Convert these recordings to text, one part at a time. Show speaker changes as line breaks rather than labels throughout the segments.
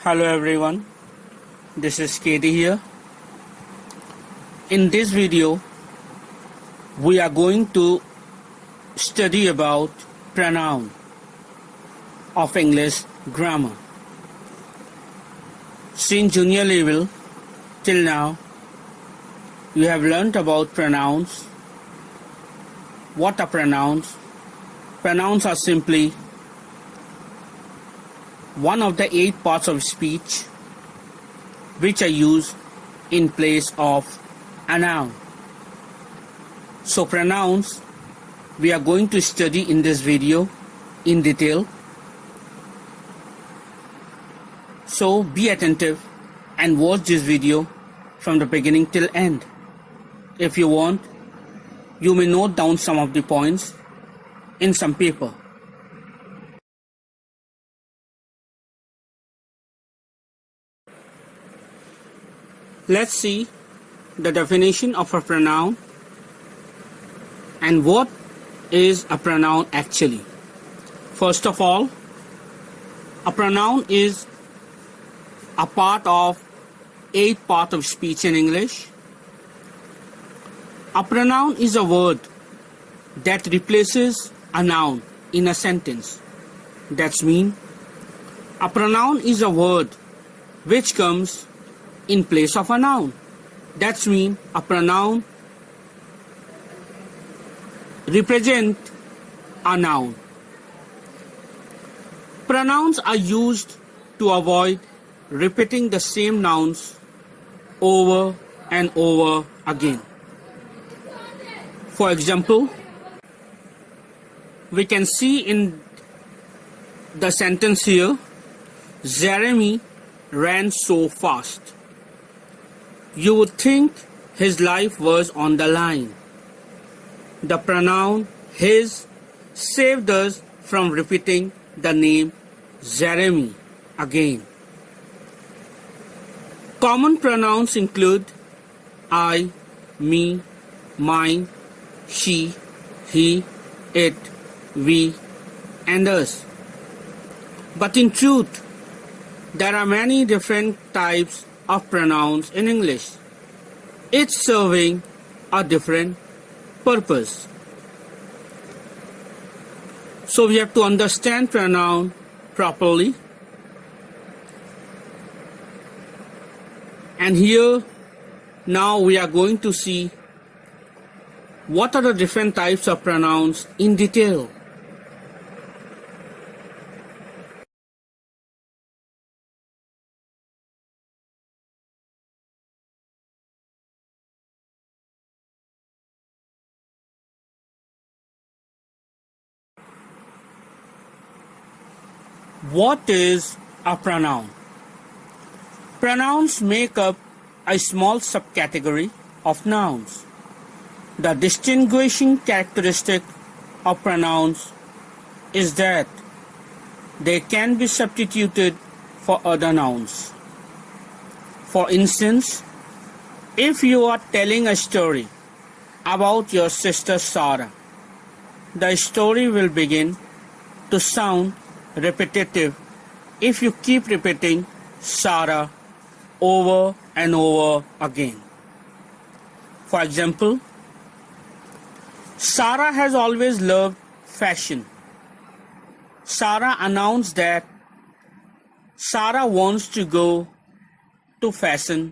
Hello everyone, this is Katie here. In this video, we are going to study about pronoun of English grammar. Since junior level till now, you have learnt about pronouns. What are pronouns? Pronouns are simply one of the 8 parts of speech which are used in place of a noun. So pronouns we are going to study in this video in detail. So be attentive and watch this video from the beginning till end. If you want, you may note down some of the points in some paper. Let's see the definition of a pronoun and what is a pronoun actually. First of all, a pronoun is a part of 8 parts of speech in English. A pronoun is a word that replaces a noun in a sentence. That's mean a pronoun is a word which comes in place of a noun. That's mean a pronoun represent a noun. Pronouns are used to avoid repeating the same nouns over and over again. For example, we can see in the sentence here, Jeremy ran so fast. You would think his life was on the line. The pronoun his saved us from repeating the name Jeremy again. Common pronouns include I, me, mine, she, he, it, we, and us. But in truth, there are many different types of pronouns in English, each serving a different purpose. So we have to understand pronoun properly. And here now we are going to see what are the different types of pronouns in detail. What is a pronoun? Pronouns make up a small subcategory of nouns. The distinguishing characteristic of pronouns is that they can be substituted for other nouns. For instance, if you are telling a story about your sister Sarah, the story will begin to sound repetitive if you keep repeating Sarah over and over again. For example, Sarah has always loved fashion. Sarah announced that Sarah wants to go to fashion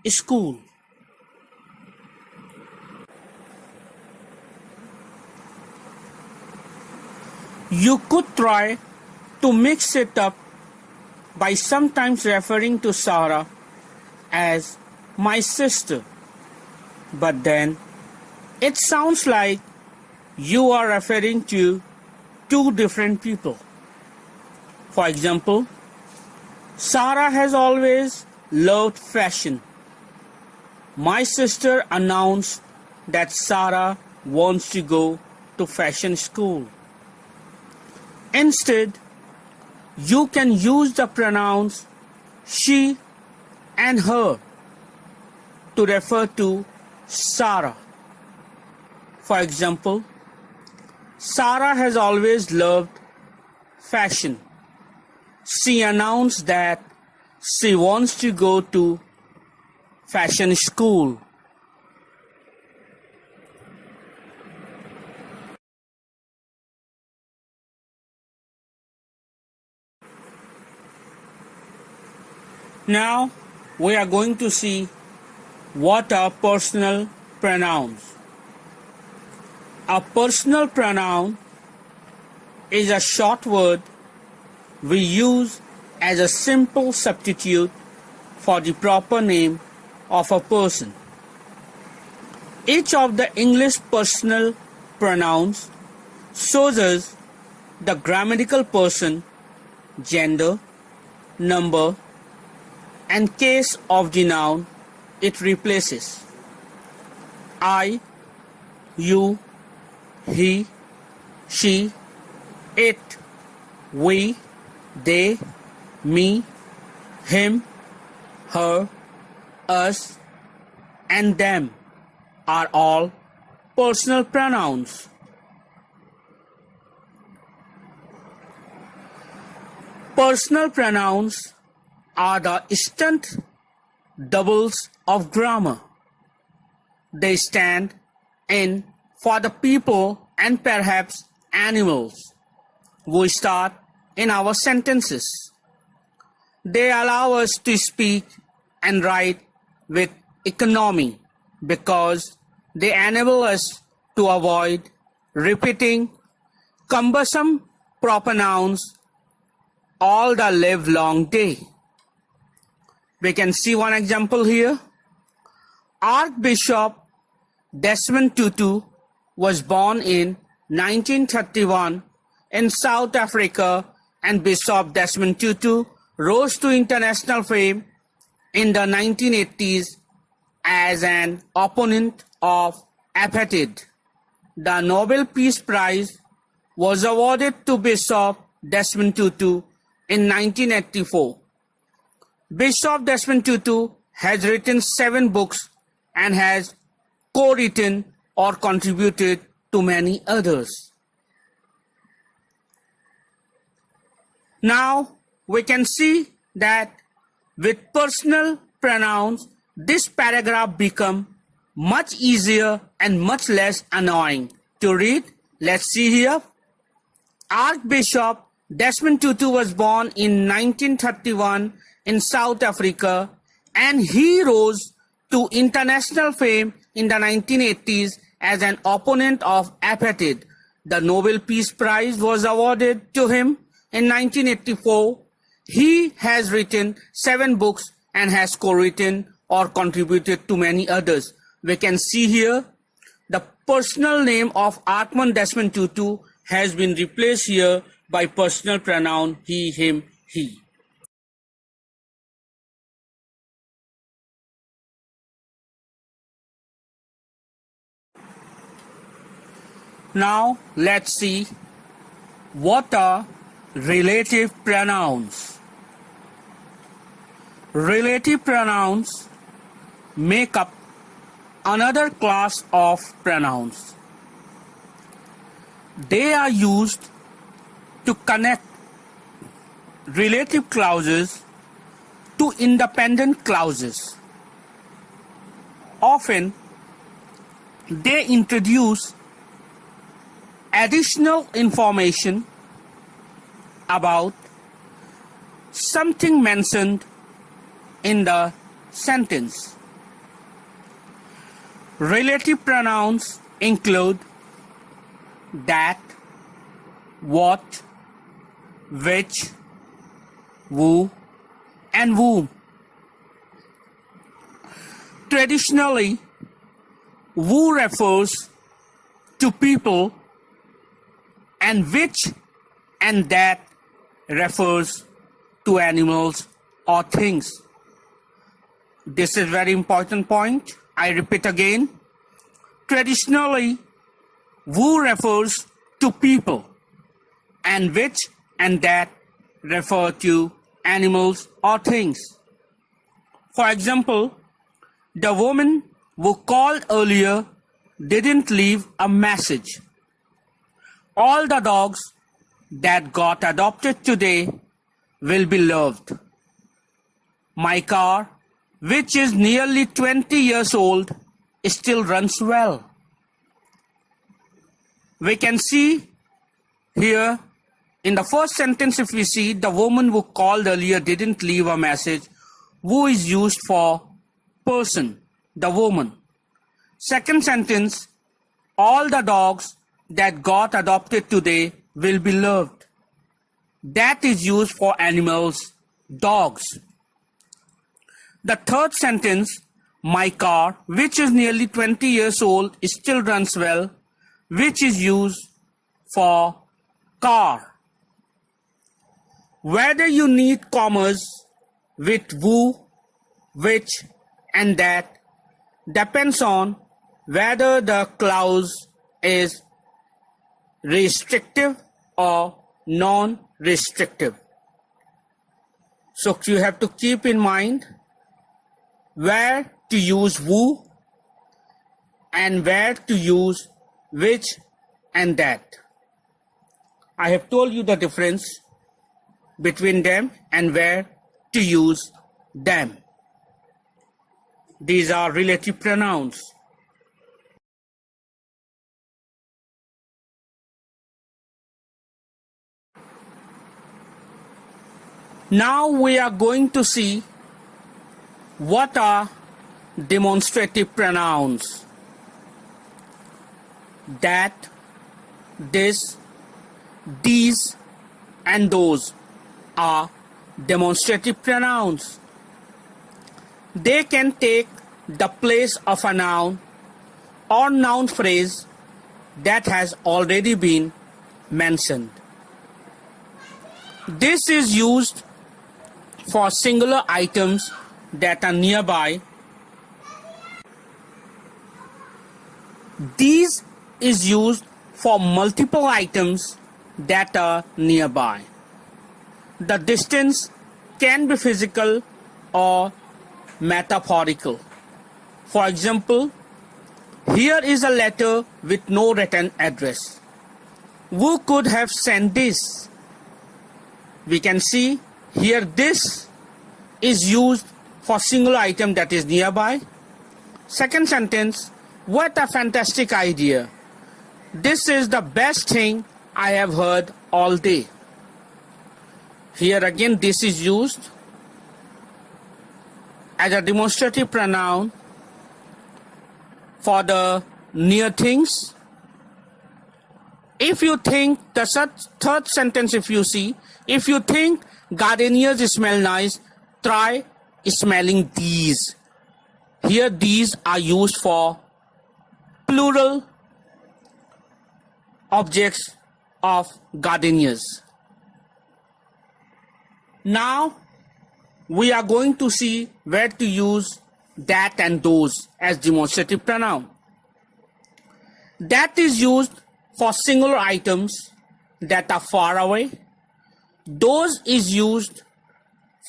school. You could try to mix it up by sometimes referring to Sarah as my sister, but then it sounds like you are referring to 2 different people. For example, Sarah has always loved fashion. My sister announced that Sarah wants to go to fashion school. Instead, you can use the pronouns she and her to refer to Sarah. For example, Sarah has always loved fashion. She announced that She wants to go to fashion school. Now we are going to see what are personal pronouns. A personal pronoun is a short word we use as a simple substitute for the proper name of a person. Each of the English personal pronouns shows us the grammatical person, gender, number, and case of the noun it replaces. I, you, he, she, it, we, they, me, him, her, us, and them are all personal pronouns. Personal pronouns are the stunt doubles of grammar. They stand in for the people and perhaps animals we start in our sentences. They allow us to speak and write with economy because they enable us to avoid repeating cumbersome proper nouns all the livelong day. We can see one example here. Archbishop Desmond Tutu was born in 1931 in South Africa, and Bishop Desmond Tutu rose to international fame in the 1980s as an opponent of apartheid. The Nobel Peace Prize was awarded to Bishop Desmond Tutu in 1984. Bishop Desmond Tutu has written 7 books and has co-written or contributed to many others. Now we can see that with personal pronouns, this paragraph becomes much easier and much less annoying to read. Let's see here. Archbishop Desmond Tutu was born in 1931 in South Africa, and he rose to international fame in the 1980s as an opponent of apartheid. The Nobel Peace Prize was awarded to him in 1984. He has written 7 books and has co-written or contributed to many others. We can see here the personal name of Archman Desmond Tutu has been replaced here by personal pronoun he, him, he. Now let's see what are relative pronouns. Relative pronouns make up another class of pronouns. They are used to connect relative clauses to independent clauses. Often, they introduce additional information about something mentioned in the sentence. Relative pronouns include that, what, which, who, and whom. Traditionally, who refers to people, and which and that refers to animals or things. This is very important point. I repeat again. Traditionally, who refers to people, and which and that refer to animals or things. For example, the woman who called earlier didn't leave a message. All the dogs that got adopted today will be loved. My car, which is nearly 20 years old, still runs well. We can see here in the first sentence, if we see, the woman who called earlier didn't leave a message. Who is used for person, the woman. Second sentence, all the dogs that got adopted today will be loved. That is used for animals, dogs. The third sentence, my car, which is nearly 20 years old, still runs well, which is used for car. Whether you need commas with who, which, and that depends on whether the clause is restrictive or non-restrictive. So you have to keep in mind where to use who and where to use which and that. I have told you the difference between them and where to use them. These are relative pronouns. Now we are going to see what are demonstrative pronouns. That, this, these, and those are demonstrative pronouns. They can take the place of a noun or noun phrase that has already been mentioned. This is used for singular items that are nearby. These is used for multiple items that are nearby. The distance can be physical or metaphorical. For example, here is a letter with no written address. Who could have sent this? We can see here this is used for single item that is nearby. Second sentence, what a fantastic idea. This is the best thing I have heard all day. Here again this is used as a demonstrative pronoun for the near things. If you think the third sentence, if you see, if you think gardenias smell nice, try smelling these. Here these are used for plural objects of gardenias. Now we are going to see where to use that and those as demonstrative pronoun. That is used for singular items that are far away. Those is used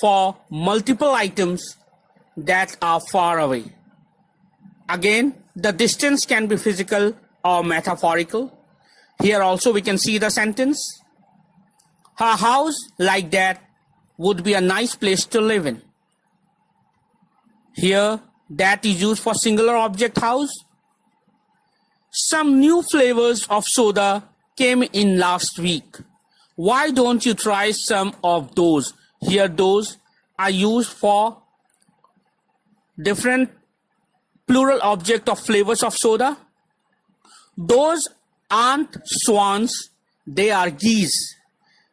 for multiple items that are far away. Again, the distance can be physical or metaphorical. Here also we can see the sentence. Her house like that would be a nice place to live in. Here, that is used for singular object house. Some new flavors of soda came in last week. Why don't you try some of those? Here those are used for different plural object of flavors of soda. Those aren't swans, they are geese.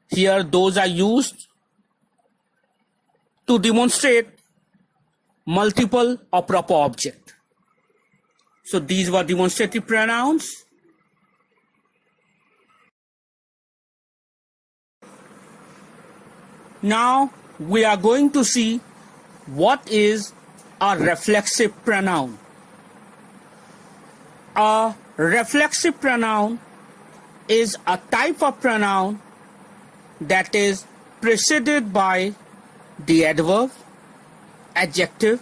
Here those are used to demonstrate multiple or proper object. So these were demonstrative pronouns. Now we are going to see what is a reflexive pronoun. A reflexive pronoun is a type of pronoun that is preceded by the adverb, adjective,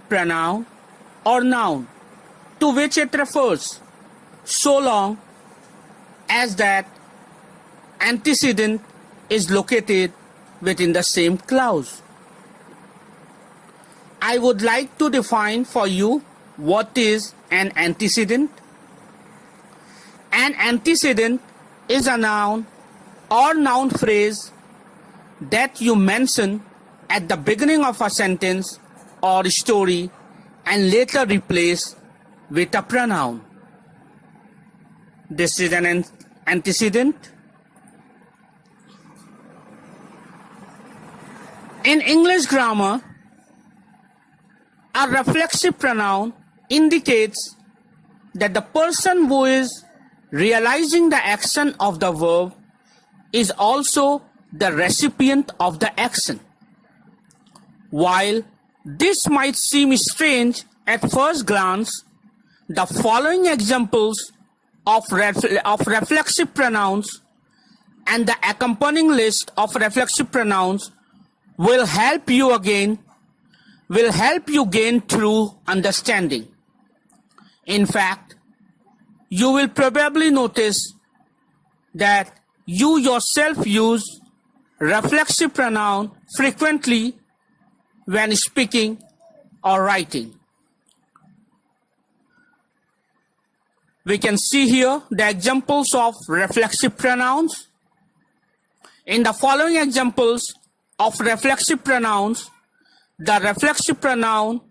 pronoun or noun to which it refers, so long as that antecedent is located within the same clause. I would like to define for you what is an antecedent. An antecedent is a noun or noun phrase that you mention at the beginning of a sentence or story and later replace with a pronoun. This is an antecedent. In English grammar, a reflexive pronoun indicates that the person who is realizing the action of the verb is also the recipient of the action. While this might seem strange at first glance, the following examples of reflexive pronouns and the accompanying list of reflexive pronouns will help you gain true understanding. In fact, you will probably notice that you yourself use reflexive pronoun frequently when speaking or writing. We can see here the examples of reflexive pronouns. In the following examples of reflexive pronouns, the reflexive pronoun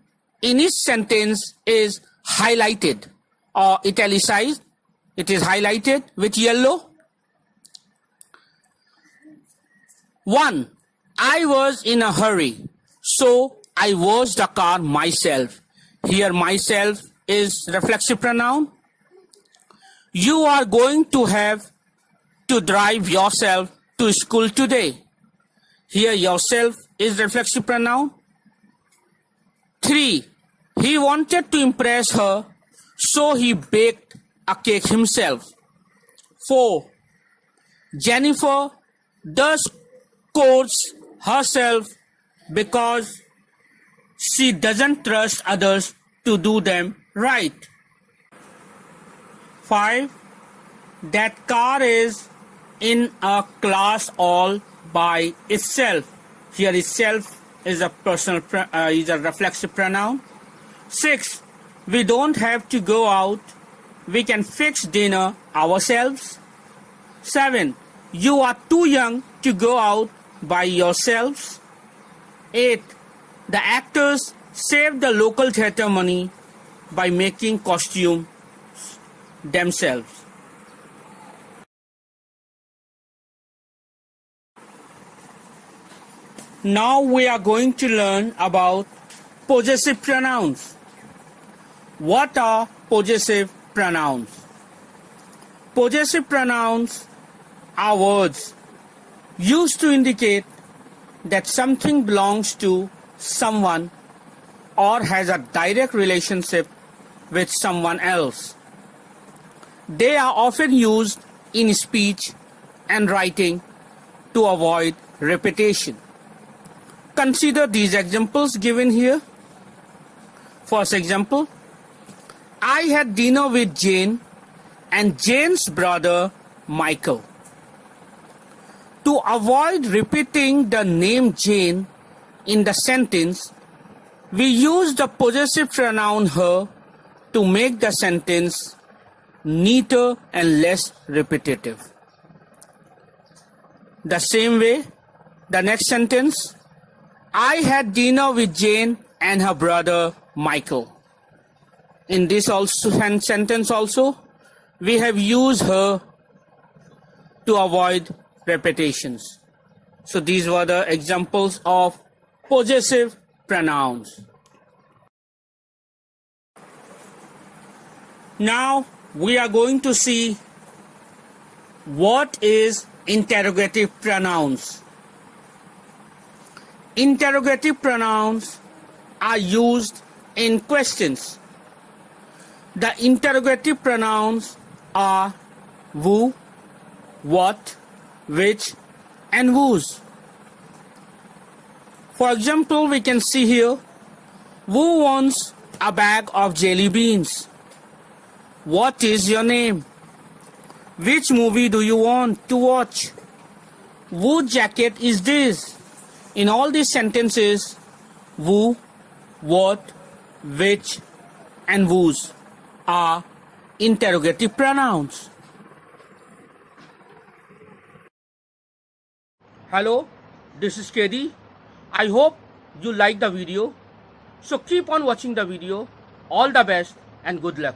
in each sentence is highlighted or italicized. It is highlighted with yellow. 1. I was in a hurry, so I washed the car myself. Here myself is reflexive pronoun. You are going to have to drive yourself to school today. Here yourself is reflexive pronoun. 3. He wanted to impress her, so he baked a cake himself. 4. Jennifer does courts herself because she doesn't trust others to do them right. 5. That car is in a class all by itself. Here itself is a reflexive pronoun. 6. We don't have to go out. We can fix dinner ourselves. 7. You are too young to go out by yourselves. 8. The actors save the local theatre money by making costumes themselves. Now we are going to learn about possessive pronouns. What are possessive pronouns? Possessive pronouns are words used to indicate that something belongs to someone or has a direct relationship with someone else. They are often used in speech and writing to avoid repetition. Consider these examples given here. First example, I had dinner with Jane and Jane's brother Michael. To avoid repeating the name Jane in the sentence, we use the possessive pronoun her to make the sentence neater and less repetitive. The same way, the next sentence, I had dinner with Jane and her brother Michael. In this sentence also, we have used her to avoid repetitions. So these were the examples of possessive pronouns. Now we are going to see what is interrogative pronouns. Interrogative pronouns are used in questions. The interrogative pronouns are who, what, which, and whose. For example, we can see here, who wants a bag of jelly beans? What is your name? Which movie do you want to watch? Whose jacket is this? In all these sentences, who, what, which, and whose are interrogative pronouns. Hello, this is KD. I hope you like the video. So keep on watching the video. All the best and good luck.